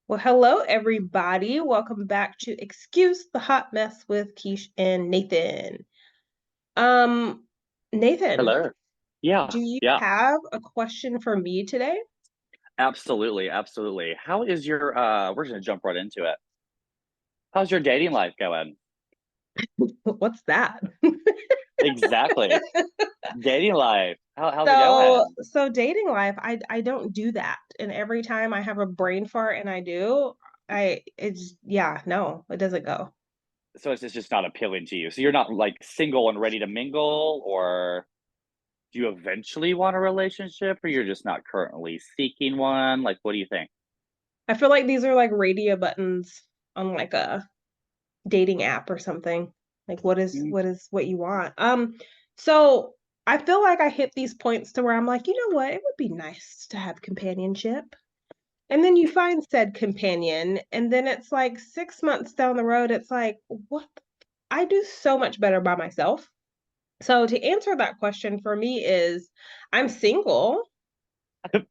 Well, hello, everybody. Welcome back to Excuse the Hot Mess with Quiche and Nathan. Um, Nathan, Hello. Yeah, do you yeah, have a question for me today? absolutely, absolutely. How is your we're gonna jump right into it. How's your dating life going? What's that? Exactly. Dating life. How's it So dating life, I don't do that. And every time I have a brain fart and I do, it's yeah, no, it doesn't go. So it's just not appealing to you. So you're not like single and ready to mingle, or do you eventually want a relationship, or you're just not currently seeking one? Like, what do you think? I feel like these are like radio buttons on like a dating app or something. Like Mm. what you want. So I feel like I hit these points to where I'm like, you know what? It would be nice to have companionship. And then you find said companion, and then it's like 6 months down the road, it's like, what? I do so much better by myself. So to answer that question for me is I'm single.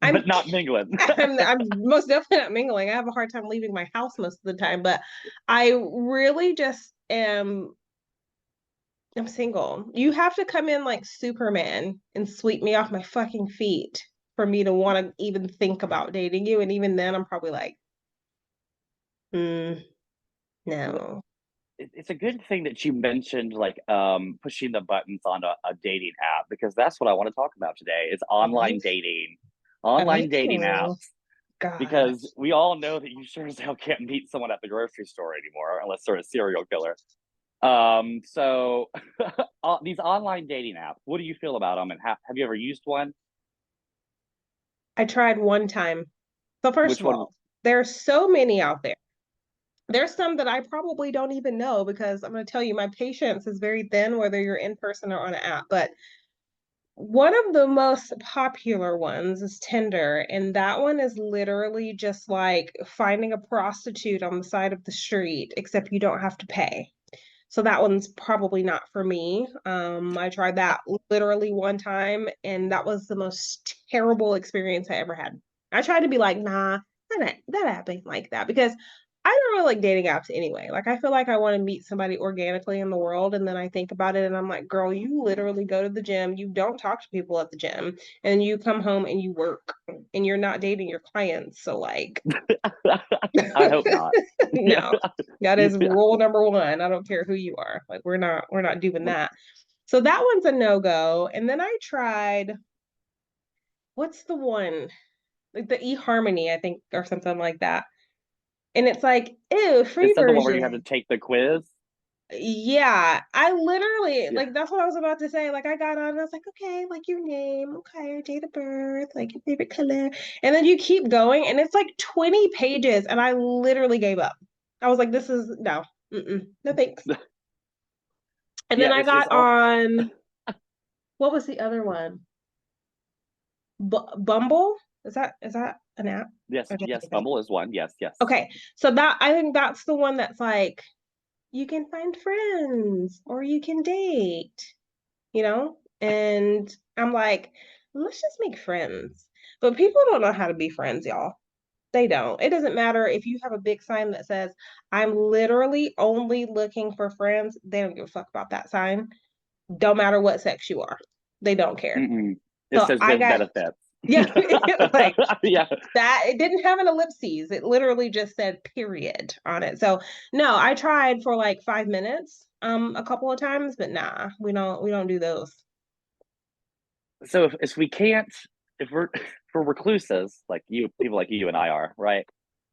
I'm But not mingling. I'm most definitely not mingling. I have a hard time leaving my house most of the time, but I really just am I'm single. You have to come in like Superman and sweep me off my fucking feet for me to want to even think about dating you. And even then, I'm probably like, mm, no. It's a good thing that you mentioned like pushing the buttons on a dating app, because that's what I want to talk about today is online Yes. dating, online dating Oh, apps, God. because we all know that you sure as hell can't meet someone at the grocery store anymore unless they're a serial killer. So these online dating apps, what do you feel about them, and have you ever used one? I tried one time. So, first Which of one? all, there's so many out there. There's some that I probably don't even know because I'm going to tell you, my patience is very thin, whether you're in person or on an app. But one of the most popular ones is Tinder, and that one is literally just like finding a prostitute on the side of the street, except you don't have to pay. So that one's probably not for me. I tried that literally one time, and that was the most terrible experience I ever had. I tried to be like, nah, that app ain't like that because I don't really like dating apps anyway. Like I feel like I want to meet somebody organically in the world, and then I think about it, and I'm like, girl, you literally go to the gym, you don't talk to people at the gym, and you come home and you work, and you're not dating your clients. So like, I hope not. no, that is rule number one. I don't care who you are. Like we're not doing that. So that one's a no-go. And then I tried, what's the one? Like the eHarmony, I think, or something like that. And it's like, ew, free Is that the one where you have to version. take the quiz? Yeah, I literally Yeah. like that's what I was about to say. Like I got on and I was like, okay, like your name, okay, your date of birth, like your favorite color. And then you keep going and it's like 20 pages and I literally gave up. I was like, this is no, no thanks. And then Yeah, I it's got all. on what was the other one? Bumble? Is that an app? Yes, Or did I yes, make that up? Bumble is one. Yes, yes. Okay, so that I think that's the one that's like you can find friends or you can date, you know? And I'm like, let's just make friends. But people don't know how to be friends, y'all. They don't. It doesn't matter if you have a big sign that says, I'm literally only looking for friends. They don't give a fuck about that sign. Don't matter what sex you are. They don't care. Mm-mm. It So says I with got, benefits. yeah, like Yeah. that. It didn't have an ellipses. It literally just said period on it. So no, I tried for like 5 minutes, a couple of times, but nah, we don't do those. So if we can't, if we're if we're recluses like you, people like you and I are, right?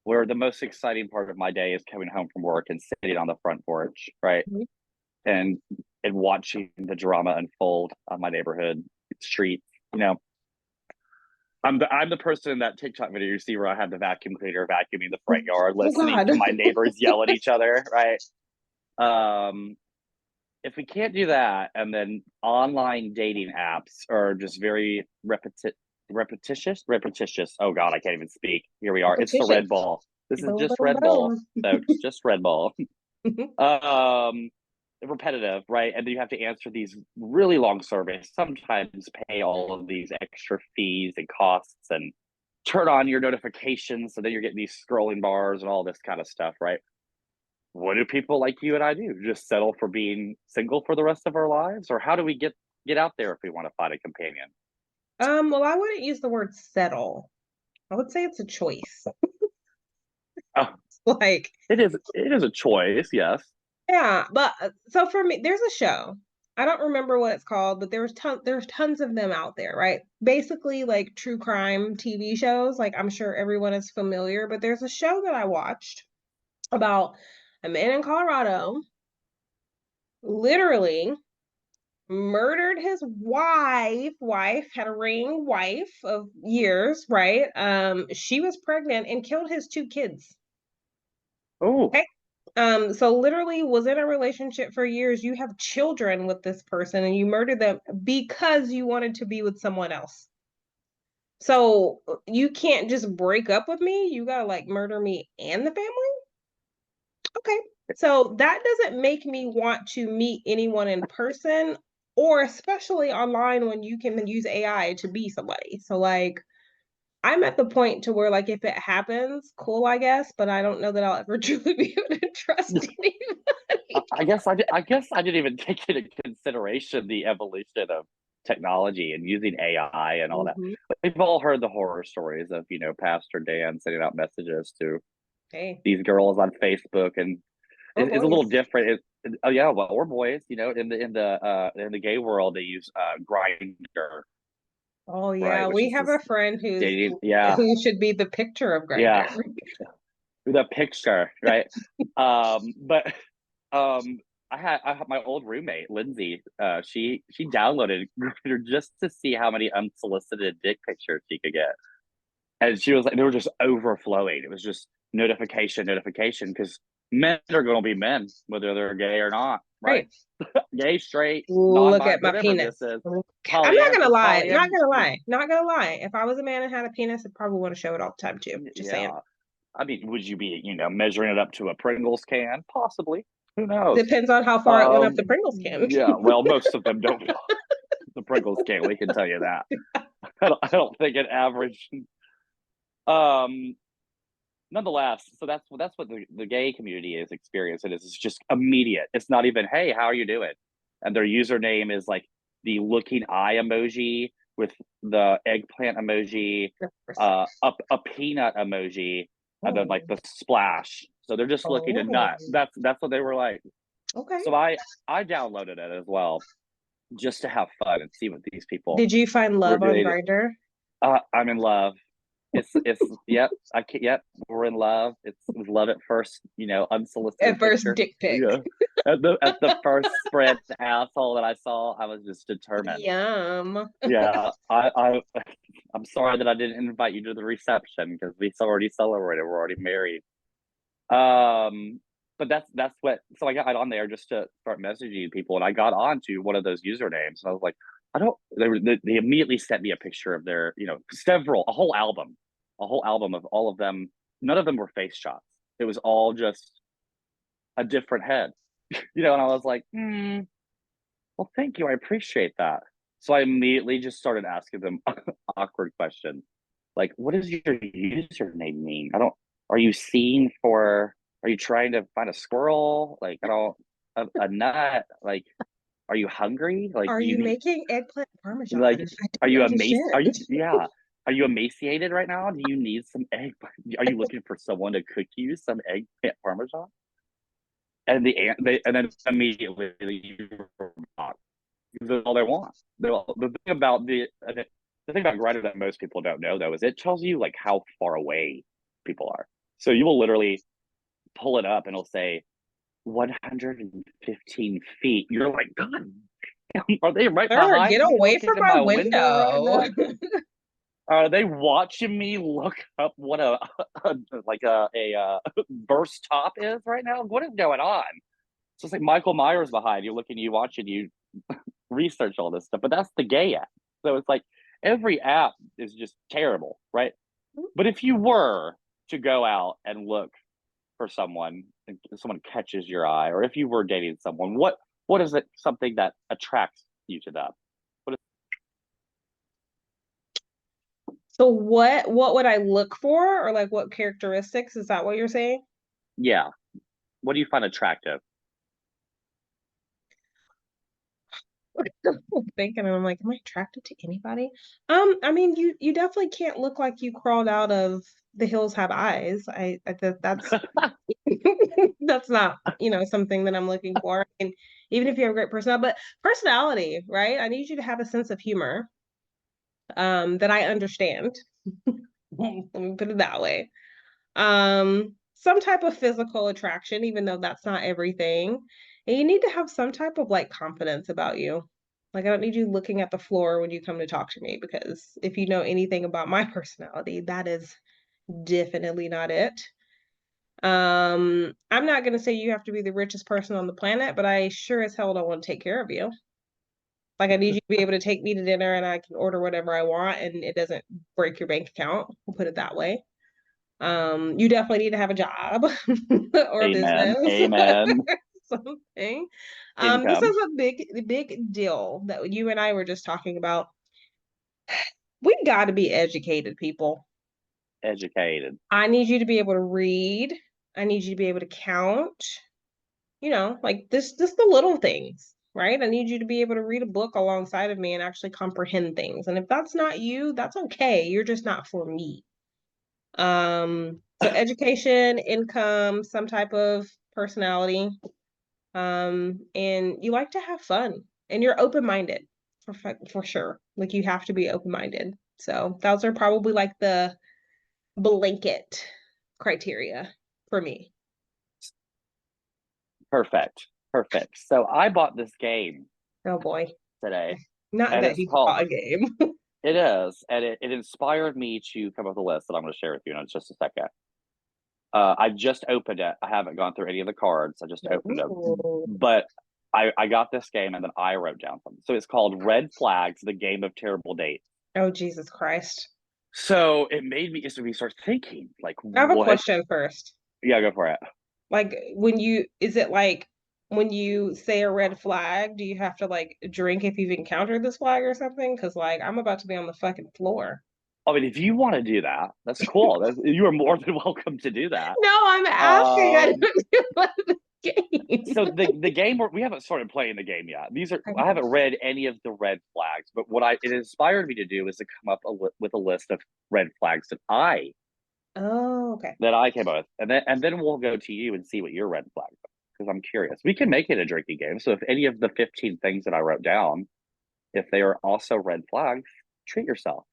Where the most exciting part of my day is coming home from work and sitting on the front porch, right? Mhm. And watching the drama unfold on my neighborhood street. You know, I'm the person in that TikTok video you see where I have the vacuum cleaner vacuuming the front yard, Oh listening God. to my neighbors yell at each other, right? Um, if we can't do that, and then online dating apps are just very repetitious. Oh God, I can't even speak. Here we are. It's the Red Repetitious. Bull. This is Boom, just boom, Red Bull, boom. folks. Just Red Bull. Um, repetitive, right? And then you have to answer these really long surveys. Sometimes pay all of these extra fees and costs, and turn on your notifications, so then you're getting these scrolling bars and all this kind of stuff, right? What do people like you and I do? Just settle for being single for the rest of our lives, or how do we get out there if we want to find a companion? Well, I wouldn't use the word settle. I would say it's a choice. Oh, Like, it is a choice, yes. yeah, but so for me, there's a show. I don't remember what it's called, but there's tons of them out there, right? Basically like true crime TV shows. Like I'm sure everyone is familiar, but there's a show that I watched about a man in Colorado literally murdered his wife had a ring, wife of years, right? She was pregnant and killed his two kids. Oh, Okay. So literally was in a relationship for years. You have children with this person and you murdered them because you wanted to be with someone else. So you can't just break up with me. You gotta like murder me and the family. Okay. So that doesn't make me want to meet anyone in person or especially online when you can use AI to be somebody. So like I'm at the point to where like if it happens, cool, I guess, but I don't know that I'll ever truly be able to trust anybody. I guess I didn't even take into consideration the evolution of technology and using AI and all that. Mhm. But we've all heard the horror stories of, Pastor Dan sending out messages to Hey, these girls on Facebook, and or it's a little boys. different. Oh yeah, well, or boys, in the gay world they use Grinder, Oh right, yeah, which we is have this a friend dating. Yeah, who should be the picture of yeah, Grinder. the picture, right? But um, I had my old roommate Lindsay. She downloaded Grindr just to see how many unsolicited dick pictures she could get, and she was like, they were just overflowing. It was just notification, notification, because men are going to be men, whether they're gay or not, right? Right. Gay, straight, Look non-bi, at my whatever this penis. is. I'm not gonna lie. Not Polyam. gonna lie. Not gonna lie. If I was a man and had a penis, I'd probably want to show it all the time too. Just saying. Yeah. I mean, would you be, measuring it up to a Pringles can? Possibly. Who knows? Depends on how far it went up Um, the Pringles can. yeah. Well, most of them don't. The Pringles can. We can tell you that. I don't think an average. Um, Nonetheless, so that's what the gay community is experiencing. It's just immediate. It's not even, hey, how are you doing? And their username is like the looking eye emoji with the eggplant emoji, a peanut emoji, and then like Oh, the splash. So they're just looking at oh, nut. That's what they were like. okay. So I downloaded it as well just to have fun and see what these people Did you find were love on doing. Grindr? I'm in love. It's yep. Yep. We're in love. It was love at first. At Unsolicited first, picture. dick pic. At the first spread asshole that I saw, I was just determined. Yum. Yeah. I'm sorry that I didn't invite you to the reception because we already celebrated. We're already married. Um, but that's what. So I got on there just to start messaging people, and I got onto one of those usernames, and I was like, I don't. They immediately sent me a picture of their, a whole album of all of them. None of them were face shots. It was all just a different head, And I was like, well, thank you, I appreciate that. So I immediately just started asking them awkward questions, like, what does your username mean? I don't. Are you seeing for? Are you trying to find a squirrel? Like, I don't. A nut? Like, are you hungry? Like, Are do you you need? making eggplant parmesan? Like, I are don't you Are you? understand. Yeah. Are you emaciated right now? Do you need some egg? Are you looking for someone to cook you some eggplant parmesan? And then immediately you were blocked. That's all they want. The thing about Grindr that most people don't know though is it tells you like how far away people are. So you will literally pull it up and it'll say 115 feet. You're like, God, are they right Sir, get behind me away looking from in my my window right window. now? Are they watching me look up what a burst top is right now? What is going on? So it's like Michael Myers behind you, looking at you, watching you research all this stuff. But that's the gay app. So it's like every app is just terrible, right? But if you were to go out and look for someone, and someone catches your eye, or if you were dating someone, what is it? Something that attracts you to them? What is So what would I look for or like what characteristics? Is that what you're saying? Yeah. What do you find attractive? Thinking and I'm like, am I attracted to anybody? I mean you definitely can't look like you crawled out of The Hills Have Eyes. That's that's not, something that I'm looking for. And even if you have a great personality, but personality, right? I need you to have a sense of humor, that I understand. Let me put it that way. Some type of physical attraction, even though that's not everything. And you need to have some type of like confidence about you. Like I don't need you looking at the floor when you come to talk to me because if you know anything about my personality, that is definitely not it. I'm not gonna say you have to be the richest person on the planet, but I sure as hell don't want to take care of you. Like I need you to be able to take me to dinner and I can order whatever I want and it doesn't break your bank account. We'll put it that way. You definitely need to have a job or a Amen. business, Amen. something. This Income. is a big deal that you and I were just talking about. We got to be educated, people. Educated. I need you to be able to read. I need you to be able to count. Like this, just the little things, right? I need you to be able to read a book alongside of me and actually comprehend things. And if that's not you, that's okay. You're just not for me. So education, income, some type of personality, and you like to have fun and you're open-minded for sure. Like you have to be open-minded. So those are probably like the blanket criteria for me. Perfect. Perfect. So I bought this game Oh boy. today, Not and that it's he called bought a game. it is, and it inspired me to come up with a list that I'm going to share with you in just a second. I just opened it. I haven't gone through any of the cards. I just opened it, Ooh. but I got this game and then I wrote down something. So it's called Red Flags: The Game of Terrible Dates. Oh, Jesus Christ. So it made me just start thinking, like, I have a what? question first. Yeah, go for it. Like is it like when you say a red flag, do you have to like drink if you've encountered this flag or something? Because like I'm about to be on the fucking floor. I mean, if you want to do that, that's cool. You are more than welcome to do that. No, I'm asking. I don't Um, know the game. so the game we haven't started playing the game yet. I haven't read any of the red flags, but what I it inspired me to do is to come up with a list of red flags Oh, okay. that I came up with, and then we'll go to you and see what your red flags are because I'm curious. We can make it a drinking game. So if any of the 15 things that I wrote down, if they are also red flags, treat yourself.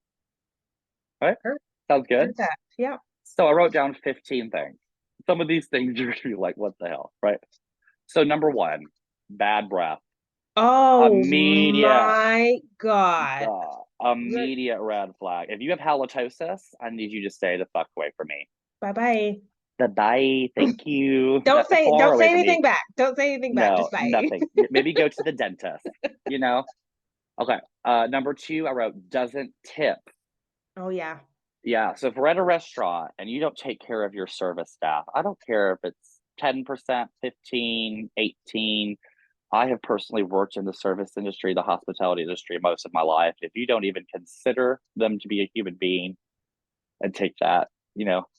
Right? Sure. Sounds Do good. that. Yeah. So I wrote down 15 things. Some of these things you're gonna be like, what the hell, right? So number one, bad breath. Oh Immediate, my God. immediate red flag. If you have halitosis, I need you to stay the fuck away from me. Bye bye. Bye bye. Thank you. Far Don't away say from me. anything back. Don't say anything back. No, Just bye. nothing. Maybe go to the dentist. You know. Okay. Number two, I wrote doesn't tip. Oh yeah. Yeah. So if we're at a restaurant and you don't take care of your service staff, I don't care if it's 10%, 15, 18. I have personally worked in the service industry, the hospitality industry most of my life. If you don't even consider them to be a human being and take that,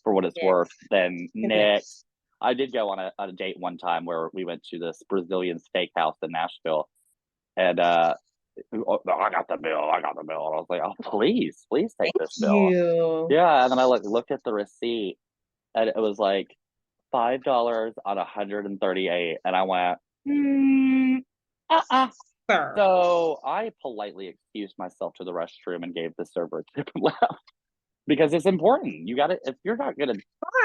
for what it's worth, Next. then next. Next. I did go on a date one time where we went to this Brazilian steakhouse in Nashville, and oh, no, I got the bill. I got the bill. And I was like, oh, please take Thank this bill. you. Yeah, and then I looked at the receipt, and it was like $5 on 138, and I went, uh-uh. Sir. So I politely excused myself to the restroom and gave the server a tip and left because it's important. You got to if you're not gonna.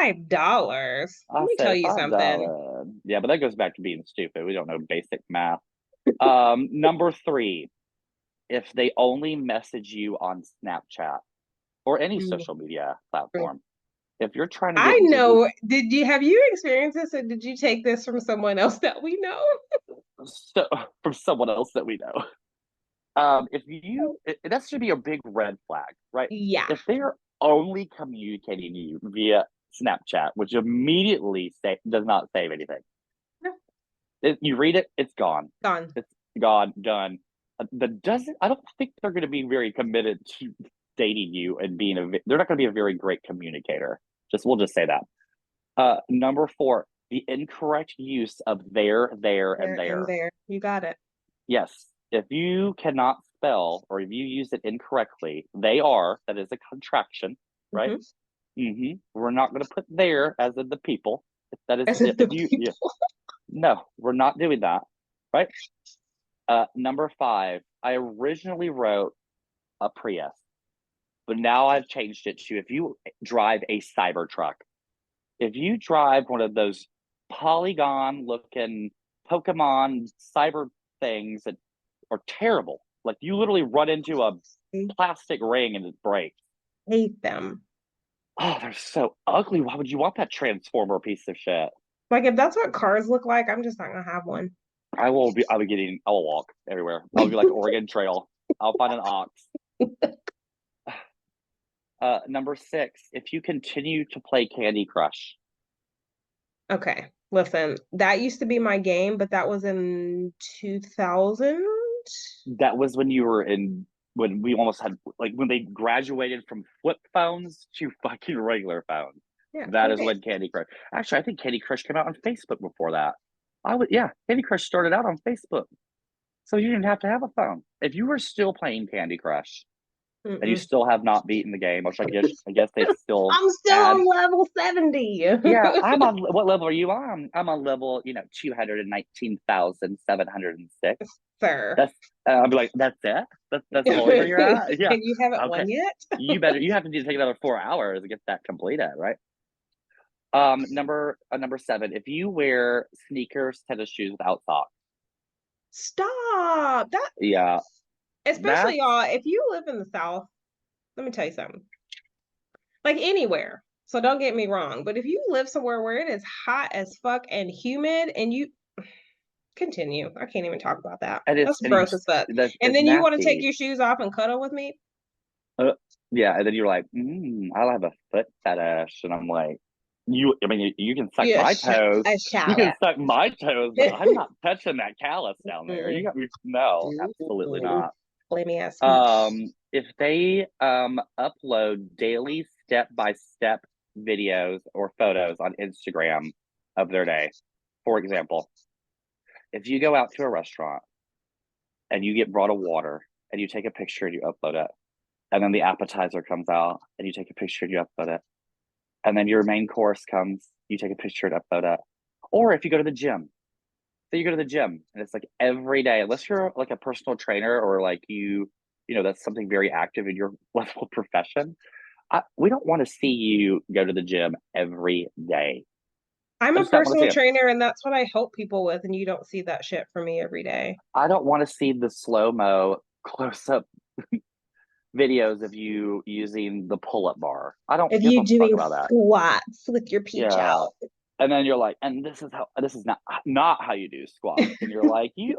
$5. Let I me tell said you five something. dollars. Yeah, but that goes back to being stupid. We don't know basic math. Number three, if they only message you on Snapchat or any Mm. social media platform, if you're trying to I get into the know. Have you experienced this or did you take this from someone else that we know? so, from someone else that we know, if you that should be a big red flag, right? Yeah. If they are only communicating to you via Snapchat, which immediately does not save anything. No, You read it, it's gone. gone. It's gone, done. That doesn't. I don't think they're going to be very committed to dating you and they're not going to be a very great communicator. We'll just say that. Number 4, the incorrect use of there, and There and there. there. You got it. Yes, if you cannot spell or if you use it incorrectly, they are, that is a contraction, right? We're not going to put there as in the people. If that is, As if if the you, yeah, people. no, we're not doing that, right? Number 5, I originally wrote a Prius, but now I've changed it to if you drive a Cybertruck. If you drive one of those polygon looking Pokemon cyber things that are terrible, like you literally run into a plastic ring and it breaks. Hate them. Oh, they're so ugly. Why would you want that transformer piece of shit? Like if that's what cars look like, I'm just not gonna have one. I will walk everywhere. I'll be like Oregon Trail. I'll find an ox. Number 6, if you continue to play Candy Crush. Okay, listen, that used to be my game, but that was in 2000. That was when we almost had, like, when they graduated from flip phones to fucking regular phones. Yeah, That is okay. when Candy Crush. Actually, I think Candy Crush came out on Facebook before that. Yeah, Candy Crush started out on Facebook. So you didn't have to have a phone. If you were still playing Candy Crush and you Mm-mm. still have not beaten the game, which I guess they still I'm still add. on level 70. Yeah, I'm on, what level are you on? I'm on level, 219,706. Sir. That's I'll be like, that's it? That's And only where you're at? Yeah. you haven't Okay. won yet? You have to take another 4 hours to get that completed, right? Number 7, if you wear sneakers, tennis shoes without socks. Stop. That Yeah, especially that's y'all, if you live in the South, let me tell you something. Like anywhere. So don't get me wrong, but if you live somewhere where it is hot as fuck and humid and you continue. I can't even talk about that. That's and gross as fuck. And it's then you want to take nasty. your shoes off and cuddle with me? Uh, yeah, and then you're like, I'll have a foot fetish, and I'm like, I mean, you can suck Yeah, my toes. a You can shower. suck my toes, but I'm not touching that callus down there. You Mm-mm. got me? No, absolutely not. Let me ask you. If they upload daily step-by-step videos or photos on Instagram of their day, for example, if you go out to a restaurant and you get brought a water and you take a picture and you upload it, and then the appetizer comes out and you take a picture and you upload it, and then your main course comes, you take a picture and upload it. Or if you go to the gym, so you go to the gym and it's like every day, unless you're like a personal trainer or like that's something very active in your level of profession. We don't want to see you go to the gym every day. I'm I a just don't want to see personal it. trainer and that's what I help people with, and you don't see that shit from me every day. I don't want to see the slow mo close up videos of you using the pull up bar. I don't If give you a fuck doing about that. squats with your peach Yeah. out. And then you're like, and this is not how you do squats. And you're like, you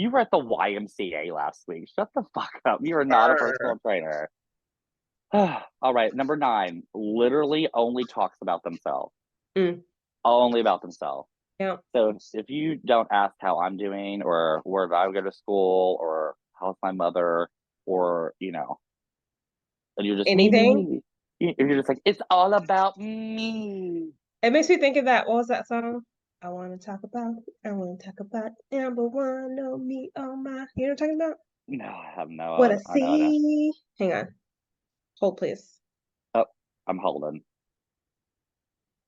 were at the YMCA last week. Shut the fuck up. You are not a personal trainer. All right, number 9, literally only talks about themselves. Mm, Only about themselves. yeah. So if you don't ask how I'm doing or where did I go to school or how's my mother or and you're just Anything? me. You're just like, it's all about me. It makes me think of that. What was that song? I want to talk about. I want to talk about number one. Oh me, oh my. You know what I'm talking about? No, I have What I I know, I know. see. Hang on. Hold, please. Oh, I'm holding.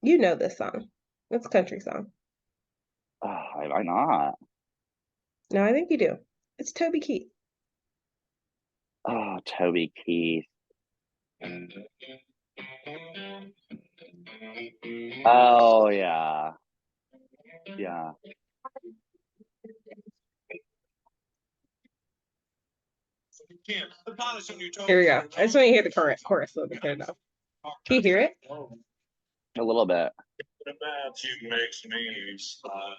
You know this song. It's a country song. Oh, why not? No, I think you do. It's Toby Keith. Oh, Toby Keith. Oh yeah, yeah. Here we go. I just want to hear the current chorus so we can know. Can you hear it? A little bit. About you makes me smile.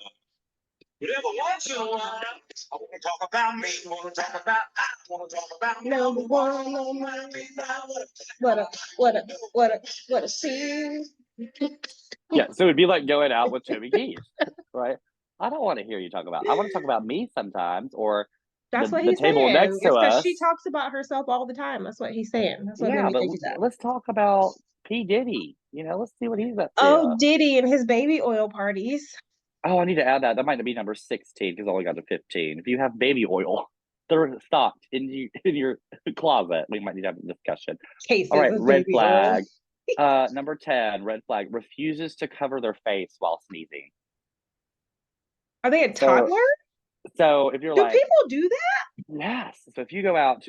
But every once in a while, I want to talk about me. I want to talk about want to talk about number one on my what a scene. Yeah, so it'd be like going out with Toby Keith, right? I don't want to hear you talk about. I want to talk about me sometimes, or That's what the he's table saying. next to It's because she us. talks about herself all the time. That's what he's saying. That's what made Yeah, me but think of that. let's talk about P. Diddy. Let's see what he's up Oh, to. Diddy and his baby oil parties. Oh, I need to add that. That might be number 16 because I only got to 15. If you have baby oil, they're stocked in your closet. We might need to have a discussion. All Cases right, of red baby oil. flag. Number 10, red flag, refuses to cover their face while sneezing. Are they a So toddler? so if you're Do like, people do that? yes. So if you go out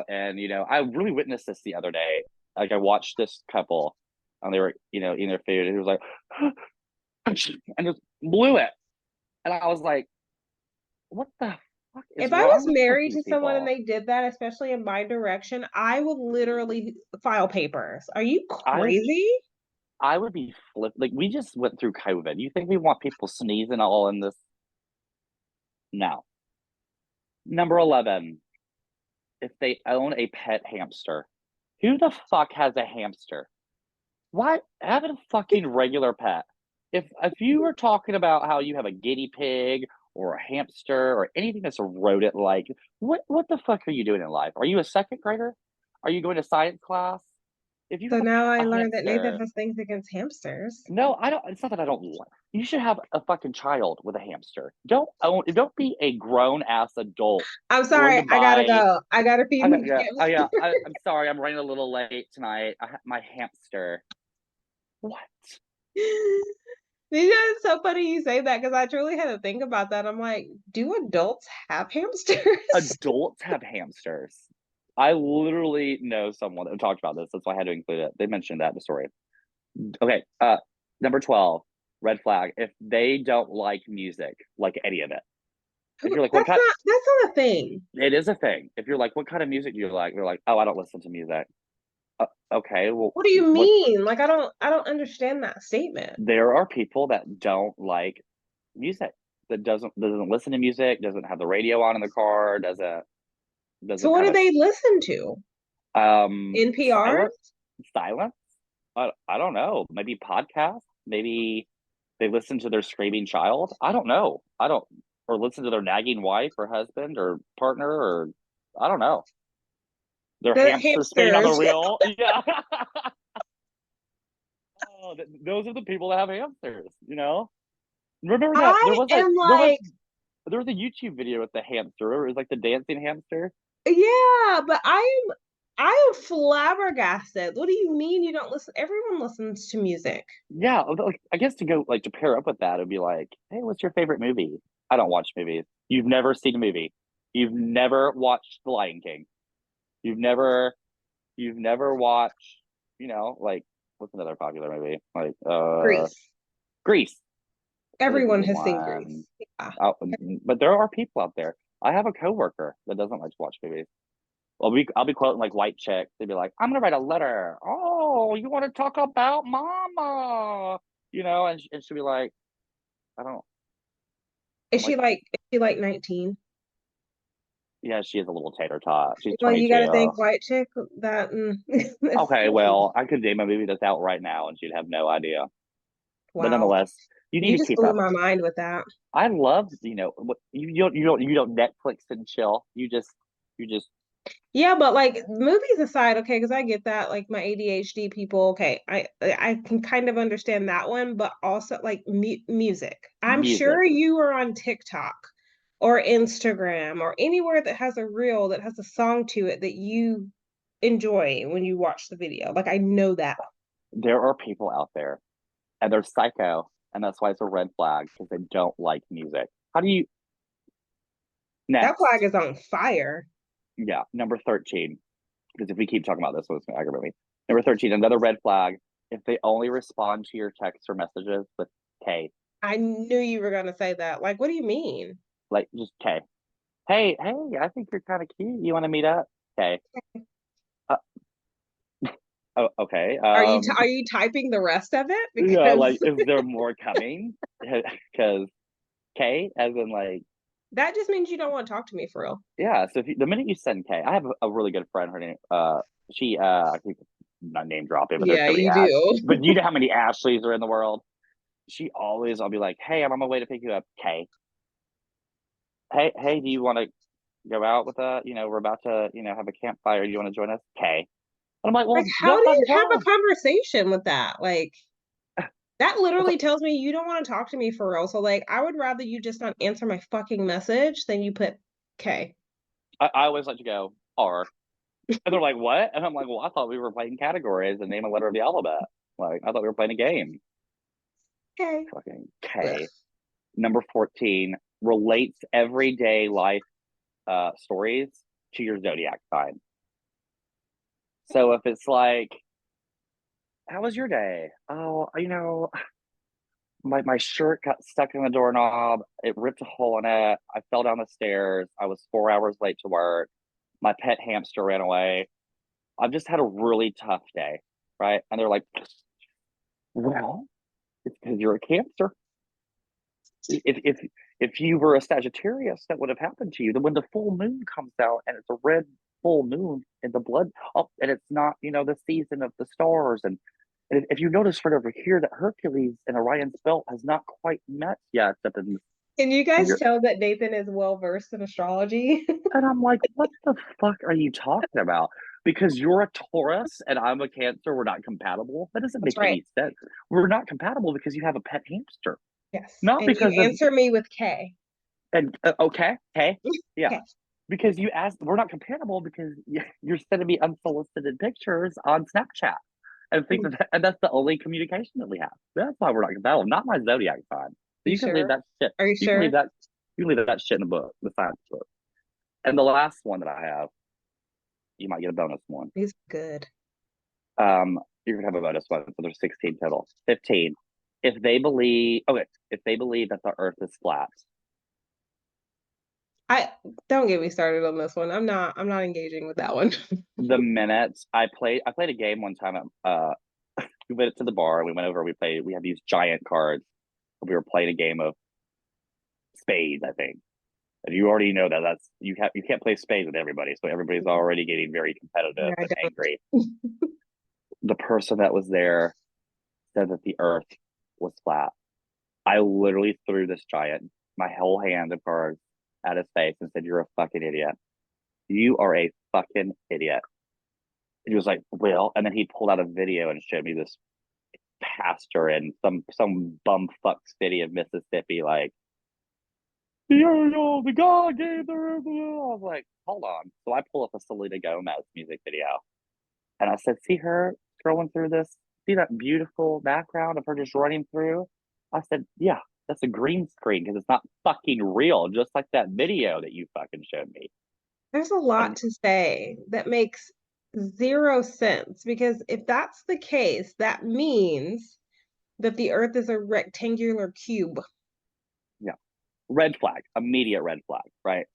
and I really witnessed this the other day. Like I watched this couple and they were, eating their food and he was like and just blew it. And I was like, what the fuck is If I was wrong with married these to someone and people? they did that, especially in my direction, I would literally file papers. Are you I crazy? I would be flipped. Like we just went through COVID. You think we want people sneezing all in this? No. Number 11, if they own a pet hamster. Who the fuck has a hamster? Why have a fucking regular pet? If you were talking about how you have a guinea pig or a hamster or anything that's a rodent like, what the fuck are you doing in life? Are you a second grader? Are you going to science class? If you So have now I a learned that Nathan hamster, has things against hamsters. no, I don't. It's not that I don't want. You should have a fucking child with a hamster. Don't be a grown ass adult I'm going sorry, to I gotta buy. go. I gotta feed my Yeah, hamster. I'm sorry, I'm running a little late tonight. My hamster. What? It's so funny you say that because I truly had to think about that. I'm like, do adults have hamsters? Adults have hamsters. I literally know someone that talked about this. That's why I had to include it. They mentioned that in the story. Okay, number 12, red flag. If they don't like music, like any of it. If you're like, what kind? That's not a thing. It is a thing. If you're like, what kind of music do you like? They're like, oh, I don't listen to music. Okay, well, What do you what? mean? Like I don't understand that statement. There are people that don't like music, that doesn't listen to music, doesn't have the radio on in the car, So doesn't what have do they listen to? silent NPRs? silence. I don't know. Maybe podcast. Maybe they listen to their screaming child. I don't know. I don't or listen to their nagging wife or husband or partner or I don't know. Their The hamster spinning on the hamsters. wheel. Yeah. Oh, those are the people that have hamsters. Remember that I am there was like, there was a YouTube video with the hamster. It was like the dancing hamster. yeah, but I am flabbergasted. What do you mean you don't listen? Everyone listens to music. Yeah, like, I guess to go like to pair up with that, it'd be like, hey, what's your favorite movie? I don't watch movies. You've never seen a movie. You've never watched The Lion King. You've never watched, like what's another popular movie? Like Grease. Grease. Is Everyone has seen one. Grease. Yeah. But there are people out there. I have a coworker that doesn't like to watch movies. I'll be quoting like white chicks. They'd be like, "I'm gonna write a letter. Oh, you want to talk about mama?" And she'll be like, "I don't." I'm like, Is she like 19? "Yeah, she is a little tater tot. She's Well, you gotta 22." think white chick that that's Okay, well, I could name a movie that's out right now, and she'd have no idea. But wow. nonetheless, you need You to just keep blew up. my mind with that. I love, what you don't Netflix and chill. You just Yeah, but like movies aside, okay, because I get that, like my ADHD people, okay, I can kind of understand that one, but also like mu music. I'm music. sure you are on TikTok or Instagram or anywhere that has a reel that has a song to it that you enjoy when you watch the video. Like I know that. There are people out there, and they're psycho, and that's why it's a red flag because they don't like music. How do you That flag next? is on fire. Yeah, number 13. Because if we keep talking about this one, it's gonna aggravate me. Number 13, another red flag. If they only respond to your texts or messages with K, I knew you were gonna say that. Like, what do you mean? like just K. Hey, I think you're kind of cute. You want to meet up? K. Uh, oh, okay. Are you typing the rest of it? Yeah, Because like, is there more coming? Because K, as in like, that just means you don't want to talk to me for real. yeah. So the minute you send K, I have a really good friend. Her name, she, I keep not name dropping, but there's Yeah, so many you Ash. do. But you know how many Ashleys are in the world? I'll be like, hey, I'm on my way to pick you up. K. Hey, do you want to? go out with we're about to, have a campfire. You want to join us? Okay. And I'm like, Like, well, how go do fucking you have a come. conversation with that? Like, that It's literally like, tells me you don't want to talk to me for real. So, like, I would rather you just not answer my fucking message than you put K. I always like to go, R. And they're like, what? And I'm like, well, I thought we were playing categories and name a letter of the alphabet. Like, I thought we were playing a game. K. Fucking Ugh. K. Number 14 relates everyday life stories to your zodiac sign. So if it's like, how was your day? Oh, my shirt got stuck in the doorknob. It ripped a hole in it. I fell down the stairs. I was 4 hours late to work. My pet hamster ran away. I've just had a really tough day, right? And they're like, well, it's because you're a Cancer. If you were a Sagittarius, that would have happened to you. Then when the full moon comes out and it's a red full moon and the blood up, and it's not, the season of the stars. And if you notice right over here that Hercules and Orion's belt has not quite met yet, Can you guys you're, tell that Nathan is well versed in astrology? and I'm like, what the fuck are you talking about? Because you're a Taurus and I'm a Cancer, we're not compatible. That doesn't That's make right. any sense. We're not compatible because you have a pet hamster, Yes. not And you because of answer me with K. and okay, hey, yeah, Okay. because you asked. We're not compatible because you're sending me unsolicited pictures on Snapchat and things, and that's the only communication that we have. That's why we're not compatible. Not my zodiac sign. So You you can leave sure? that shit. Are you You can leave sure? that. You can leave that shit in the book, the science book. And the last one that I have, you might get a bonus one. He's good. You're gonna have a bonus one, so there's 16 total. 15. If they believe, okay, if they believe that the Earth is flat, I don't get me started on this one. I'm not engaging with that one. the minute I played a game one time at we went to the bar, we went over, we had these giant cards. We were playing a game of spades, I think. And you already know that's you can't play spades with everybody, so everybody's already getting very Yeah, competitive I and angry. don't. The person that was there said that the earth was flat. I literally threw this giant, my whole hand of cards at his face and said, you're a fucking idiot. You are a fucking idiot. And he was like, well, and then he pulled out a video and showed me this pastor in some bumfuck city of Mississippi, like, the God gave the earth. I was like, hold on. So I pull up a Selena Gomez music video, and I said, see her scrolling through this? See that beautiful background of her just running through? I said, yeah, that's a green screen because it's not fucking real, just like that video that you fucking showed me. There's a lot And to say that makes zero sense because if that's the case, that means that the Earth is a rectangular cube. yeah, red flag, immediate red flag, right?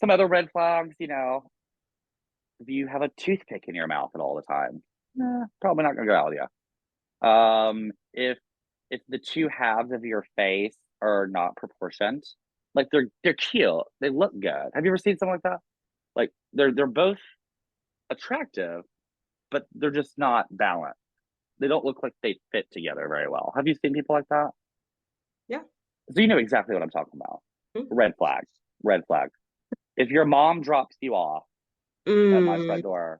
Some other red flags, if you have a toothpick in your mouth at all the time, probably not gonna go out with you. If the two halves of your face are not proportioned, like they're cute, they look good. Have you ever seen something like that? Like they're both attractive, but they're just not balanced. They don't look like they fit together very well. Have you seen people like that? Yeah. So you know exactly what I'm talking about. Mm. Red flag, red flag. If your mom drops you off at my front door,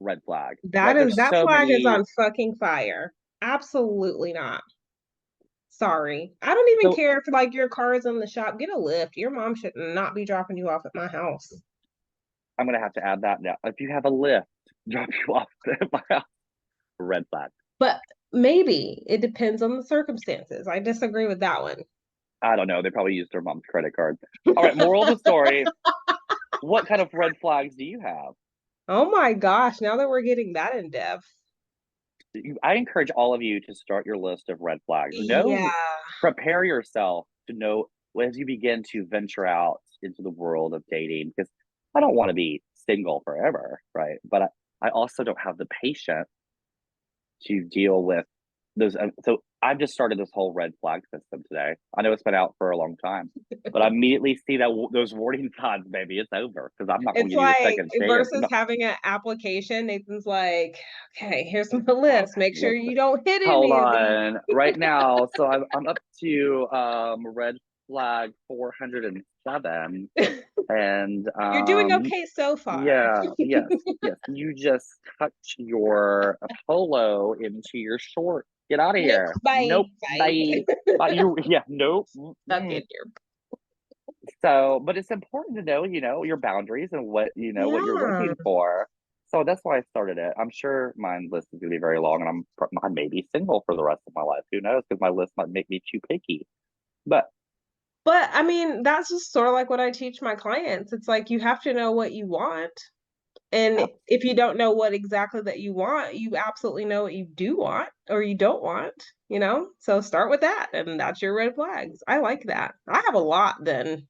red flag. Right? There's That so flag is many. on fucking fire. Absolutely not. Sorry. I don't even So care if like your car is in the shop. Get a lift. Your mom should not be dropping you off at my house. I'm gonna have to add that now. If you have a lift, drop you off at my house, red flag. But maybe it depends on the circumstances. I disagree with that one. I don't know. They probably used their mom's credit card. All right. Moral of the story. What kind of red flags do you have? Oh my gosh, now that we're getting that in depth. I encourage all of you to start your list of red flags. Yeah. Prepare yourself to know as you begin to venture out into the world of dating, because I don't want to be single forever, right? But I also don't have the patience to deal with those. So I've just started this whole red flag system today. I know it's been out for a long time, but I immediately see that those warning signs, baby, it's over because I'm not going It's to give you a like second chance. versus No, having an application, Nathan's like, okay, here's my list. Make sure listen, you don't hit hold any of these. on, right now. So I'm up to red flag 407. And You're doing okay so far. yes. You just tucked your polo into your short. Get out of Nope. here. Bye. Nope. Bye. Bye. Bye. You nope. Stuck in here. So, but it's important to know, your boundaries and what what you're Yeah. looking for. So that's why I started it. I'm sure my list is going to be very long, and I may be single for the rest of my life. Who knows? Because my list might make me too picky. But But I mean, that's just sort of like what I teach my clients. It's like you have to know what you want. And yeah, if you don't know what exactly that you want, you absolutely know what you do want or you don't want, you know? So start with that, and that's your red flags. I like that. I have a lot then.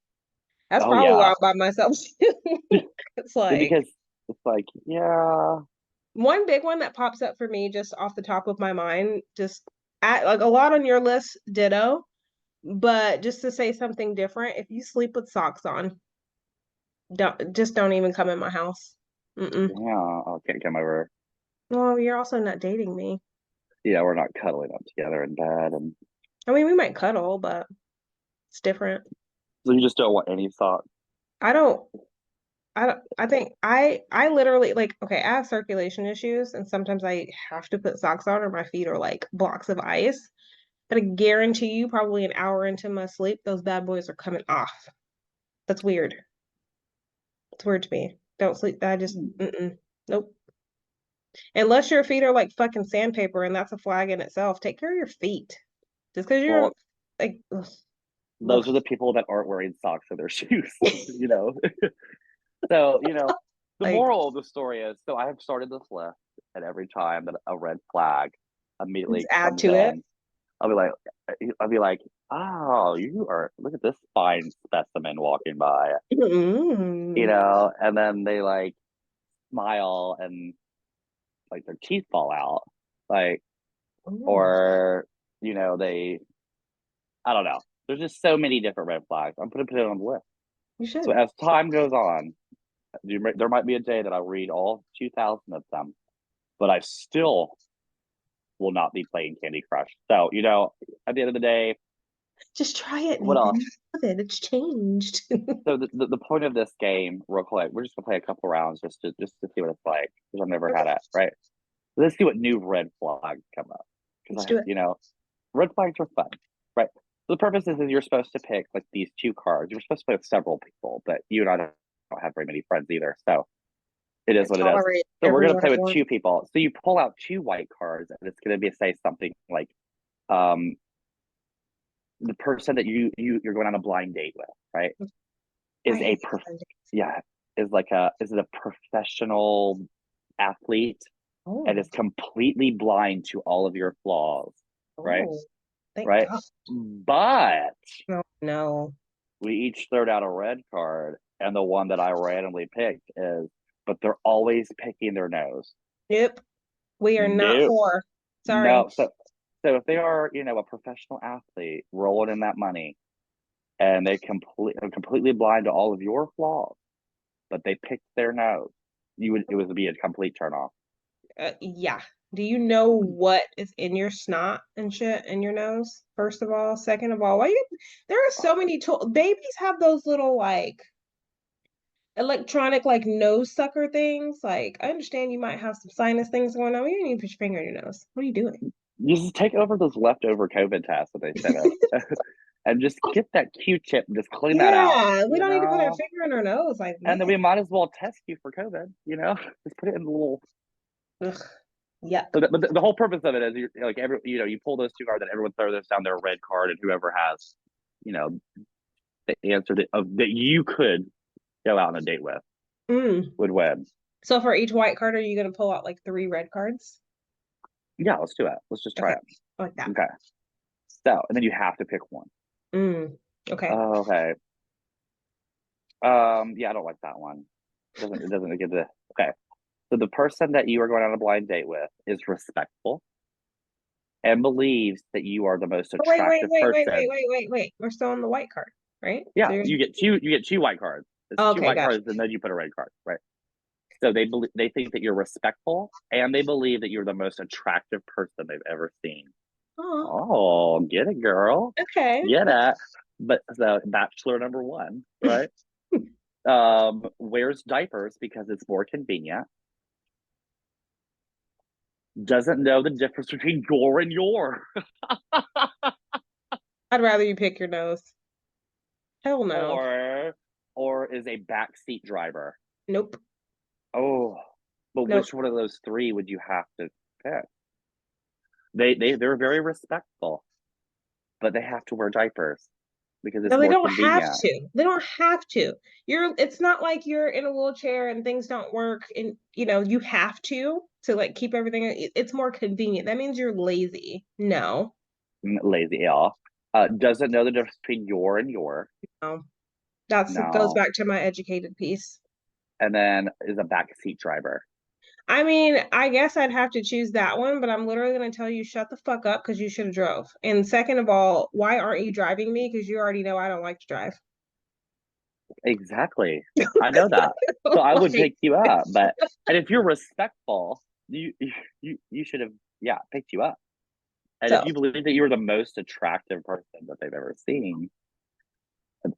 That's oh probably why yeah, I'm by myself too. It's like because it's like yeah, one big one that pops up for me just off the top of my mind, just at like a lot on your list, ditto. But just to say something different, if you sleep with socks on, don't even come in my house. Mm-mm. yeah. I can't come over. Well, you're also not dating me. Yeah, we're not cuddling up together in bed, and I mean, we might cuddle, but it's different. so you just don't want any thought. I don't, I think I literally like, okay, I have circulation issues and sometimes I have to put socks on or my feet are like blocks of ice. But I guarantee you, probably an hour into my sleep, those bad boys are coming off. That's weird. It's weird to me. Don't sleep. I just, nope. Unless your feet are like fucking sandpaper and that's a flag in itself, take care of your feet. Just because you're Well, like, ugh, those are the people that aren't wearing socks in their shoes. you know. So the like, moral of the story is: so I have started this list, and every time that a red flag just immediately add comes to it. in, I'll be like, I'll be like, oh, you are look at this fine specimen walking by, Mm. and then they like smile and like their teeth fall out, like, Mm. or they, I don't know. There's just so many different red flags. I'm gonna put it on the list. You So should. as time goes on, there might be a day that I read all 2,000 of them, but I still will not be playing Candy Crush. So at the end of the day, Just try it, what Nathan. else? You love it. It's changed. So the point of this game, real quick, we're just gonna play a couple rounds just to see what it's like because I've never Okay, had it. Right? Let's see what new red flags come up because let's do it. red flags are fun, right? So the purpose is you're supposed to pick like these two cards. You're supposed to play with several people, but you and I don't have very many friends either, so it I is what it is. tolerate So we're gonna everyone play at with once. two people. So you pull out two white cards, and it's gonna be say something like, um, the person that you're going on a blind date with, right? I Is a hate Sundays. yeah, is it a professional athlete and Oh, is completely blind to all of your flaws, right? oh, thank Right? God. But No, no. we each throw out a red card, and the one that I randomly picked is, but they're always picking their nose. Nope. We are not Nope. for. Sorry. No. So if they are, a professional athlete rolling in that money and they completely blind to all of your flaws, but they picked their nose, it would be a complete turn off. Yeah. Do you know what is in your snot and shit in your nose? First of all, second of all, there are so many tools. Babies have those little like electronic like nose sucker things. Like I understand you might have some sinus things going on. You don't need to put your finger in your nose. What are you doing? You just take over those leftover COVID tests that they sent us and just get that Q-tip and just clean that out, Yeah, we don't need to put our finger in our nose like and then man. we might as well test you for COVID, just put it in the little. Ugh, yuck. So but the whole purpose of it is like you pull those two cards and everyone throws this down their red card, and whoever has, you know, the answer that you could go out on a date with Mm. would win. So for each white card, are you gonna pull out like three red cards? Yeah, let's do it. Let's just try Okay, it. I like that. Okay. So, and then you have to pick one. Mm. Okay. Okay. Yeah, I don't like that one. It doesn't give the okay. So the person that you are going on a blind date with is respectful and believes that you are the most Oh, wait, wait, attractive wait, wait, wait, person. wait, wait, wait. We're still on the white card, right? Yeah, So you get two white cards. It's two okay, white gotcha. cards, and then you put a red card, right? So they think that you're respectful, and they believe that you're the most attractive person they've ever seen. Oh, Oh, get it, girl, okay. get it. But so bachelor number one, right? Wears diapers because it's more convenient. Doesn't know the difference between your and your. I'd rather you pick your nose. Hell no. Or is a backseat driver. Nope. Oh, but Nope. which one of those three would you have to pick? They're very respectful, but they have to wear diapers because it's No, they more don't have convenient. to. They don't have to. It's not like you're in a wheelchair and things don't work and you have to like keep everything. It's more convenient. That means you're lazy. No. Lazy, yeah. Doesn't know the difference between your and your. No. That's goes No. back to my educated piece. And then is a backseat driver. I mean, I guess I'd have to choose that one, but I'm literally going to tell you shut the fuck up because you should have drove. And second of all, why aren't you driving me? Because you already know I don't like to drive. Exactly. I know that. So I would Like, pick you up, and if you're respectful, you should have picked you up. And if so you believe that you're the most attractive person that they've ever seen,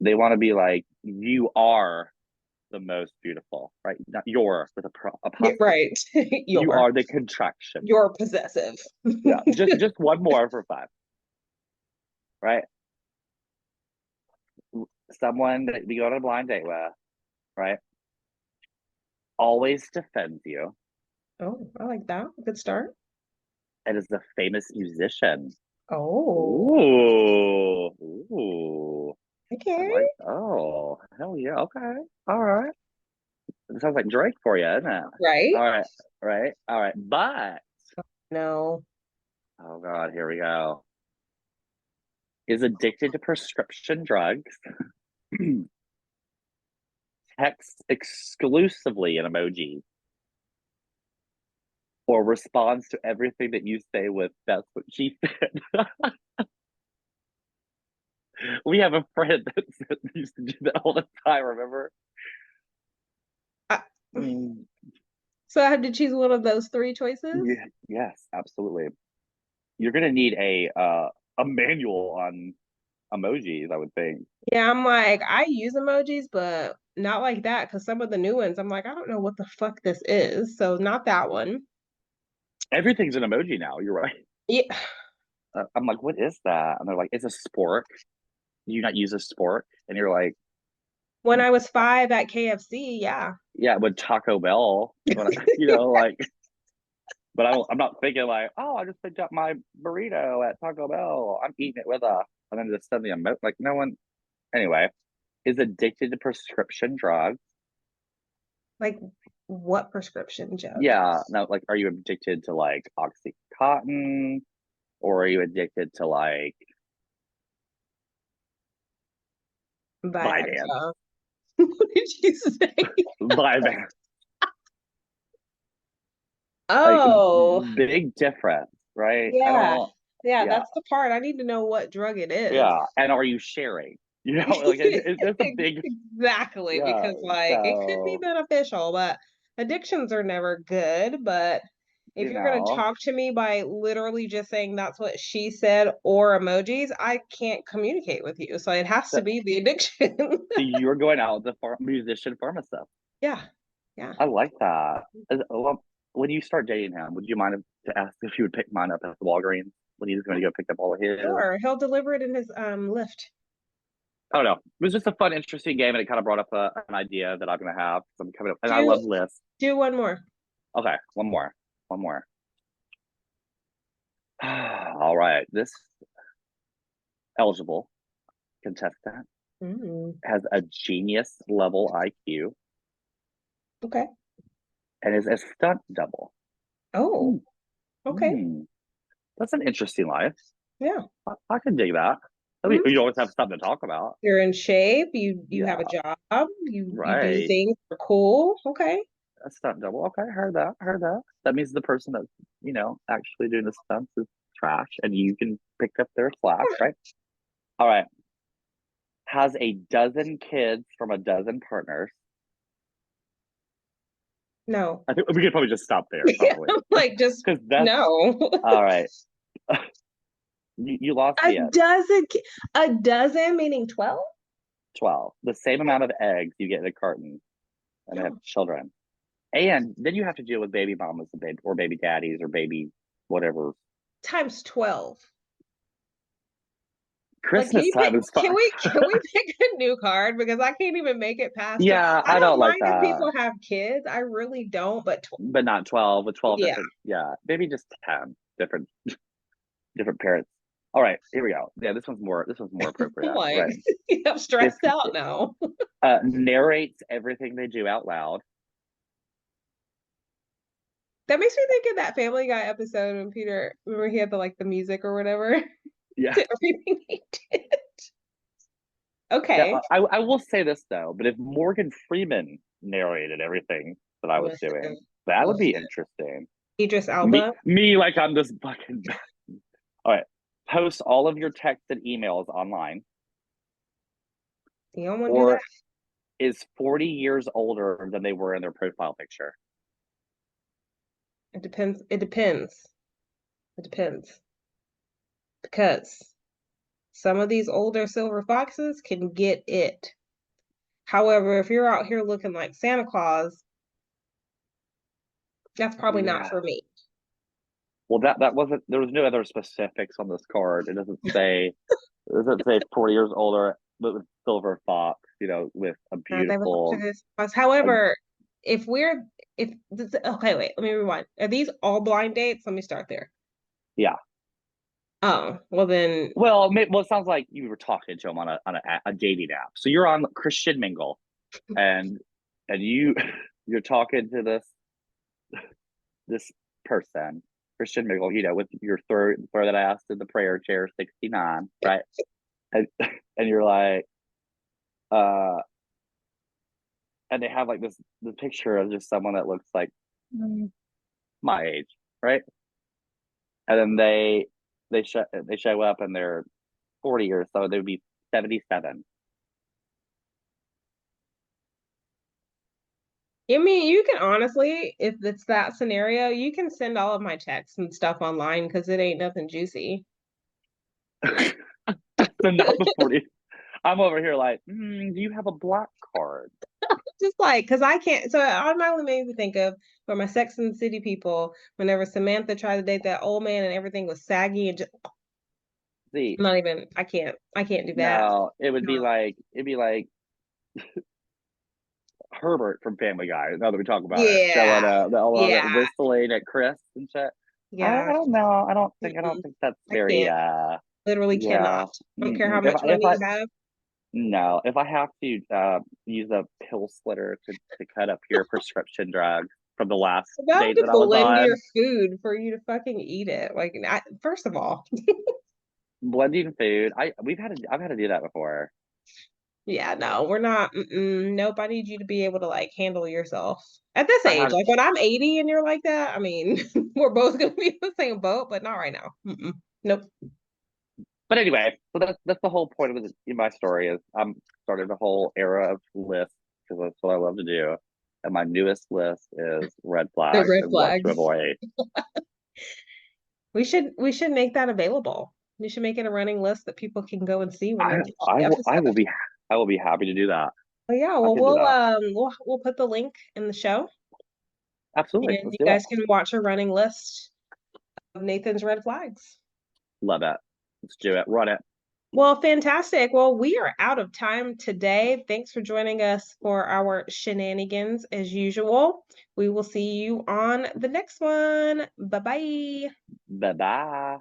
they want to be like, you are the most beautiful, right? Not your with a yeah, positive. right. You are the contraction. You're possessive. Yeah, just one more for 5, right? Someone that we go on a blind date with, right? Always defends you Oh, I like that. Good start. and is a famous musician. Oh, Ooh, ooh. I okay. like, oh, hell yeah. Okay. All right. It sounds like Drake for you, isn't it? Right? All right. Right. All right. But, No. oh God, here we go. Is addicted to prescription drugs, texts exclusively in emojis, or responds to everything that you say with "that's what she said." We have a friend that used to do that all the time. Remember? I, Mm, so I have to choose one of those three choices? yeah, yes, absolutely. You're gonna need a manual on emojis, I would think. Yeah, I'm like, I use emojis, but not like that because some of the new ones, I'm like, I don't know what the fuck this is. So not that one. Everything's an emoji now. You're right. Yeah. I'm like, what is that? And they're like, it's a spork. Do you not use a spork? And you're like, When I was 5 at KFC, yeah. yeah, with Taco Bell, like, but I'm not thinking like, oh, I just picked up my burrito at Taco Bell. I'm eating it with and then just suddenly like no one. Anyway, is addicted to prescription drugs. Like what prescription jug? Yeah, now like, are you addicted to like OxyContin, or are you addicted to like Vyvanse? Viagra. What did you say? Vyvanse, like Oh, big difference, right? I yeah. don't. Yeah, Yeah, that's the part. I need to know what drug it is. yeah, and are you sharing? Like it's a big Exactly, yeah. because like it could be So beneficial, but addictions are never good. But if you you're gonna know, talk to me by literally just saying that's what she said or emojis, I can't communicate with you. So it has to so, be the addiction. so you're going out with the musician pharmacist. Yeah. Yeah. I like that. Well, when you start dating him, would you mind to ask if you would pick mine up at the Walgreens when he's going to go pick up all of his? Sure. He'll deliver it in his lift. I don't know. It was just a fun, interesting game, and it kind of brought up an idea that I'm going to have. So I'm coming up, and I Do love lists. do one more. Okay, one more. One more. All right. This eligible contestant Mm, has a genius level IQ okay. and is a stunt double. Oh, Hmm. okay. Hmm. That's an interesting life. Yeah. I can dig that. I mean, Mhm. you always have something to talk about. You're in shape. You have a Yeah, job. You do right. things that are cool. Okay. A stunt double. Okay, heard that. Heard that. That means the person that's, actually doing the stunts is trash and you can pick up their slack, right? All right. Has a dozen kids from a dozen partners. No. I think we could probably just stop there, probably. Like just Because that's no. all right. You lost A me at dozen, a dozen meaning 12? 12. The same amount of eggs you get in a carton, and they have children. And then you have to deal with baby mamas and baby daddies or baby whatever. Times 12. Like, Christmas time is fun. can we pick a new card, because I can't even make it past 12. Yeah, I I don't like mind if that. people have kids. I really don't, but But not 12 with 12 Yeah. different. Yeah, maybe just 10 different parents. All right, here we go. Yeah, this one's more appropriate. like, Right. I'm stressed out now. Narrates everything they do out loud. That makes me think of that Family Guy episode when Peter, remember he had the music or whatever Yeah. to everything he did. Okay. Now, I will say this though, but if Morgan Freeman narrated everything that I was doing, that would be interesting. Idris Elba. Me, like I'm this fucking. All right, post all of your texts and emails online. You don't want to do that? Is 40 years older than they were in their profile picture. It depends. It depends. It depends. Because some of these older silver foxes can get it. However, if you're out here looking like Santa Claus, that's probably not for me. Well, that wasn't. There was no other specifics on this card. It doesn't say. It doesn't say 40 years older, but with silver fox. With a beautiful. However, okay, wait, let me rewind. Are these all blind dates? Let me start there. Yeah. Oh, well then. Well, it sounds like you were talking to him on a dating app. So you're on Christian Mingle, and you're talking to this person, Christian Mingle, with your throw that ass in the prayer chair 69, right? and you're like, and they have the picture of just someone that looks like my age, right? And then they show up and they're 40 years, so they would be 77. I mean, you can honestly, if it's that scenario, you can send all of my texts and stuff online because it ain't nothing juicy. So not the 40. I'm over here like, do you have a black card? Just because I can't. So it automatically made me think of for my Sex and the City people, whenever Samantha tried to date that old man and everything was saggy and just. See, not even. I can't do that. No, it'd be like Herbert from Family Guy. Now that we talk about it, showing whistling at Chris and shit. Yeah. I don't know. I don't think that's very. Literally cannot. I don't care how much money you have. No, if I have to use a pill slitter to cut up your prescription drug from the last date that I was on, blend your food for you to fucking eat it. First of all, blending food. I've had to do that before. Yeah, no, we're not. Nope. I need you to be able to handle yourself at this age. When I'm 80 and you're like that, I mean, we're both gonna be in the same boat, but not right now. Nope. But anyway, so that's the whole point of my story is I'm started a whole era of lists because that's what I love to do, and my newest list is red flags. Red flags. What to avoid. We should make that available. We should make it a running list that people can go and see when I will be happy to do that. Oh yeah, well we'll put the link in the show. Absolutely. And you guys can watch a running list of Nathan's red flags. Love it. Let's do it. Run it. Well, fantastic. Well, we are out of time today. Thanks for joining us for our shenanigans as usual. We will see you on the next one. Bye-bye. Bye-bye.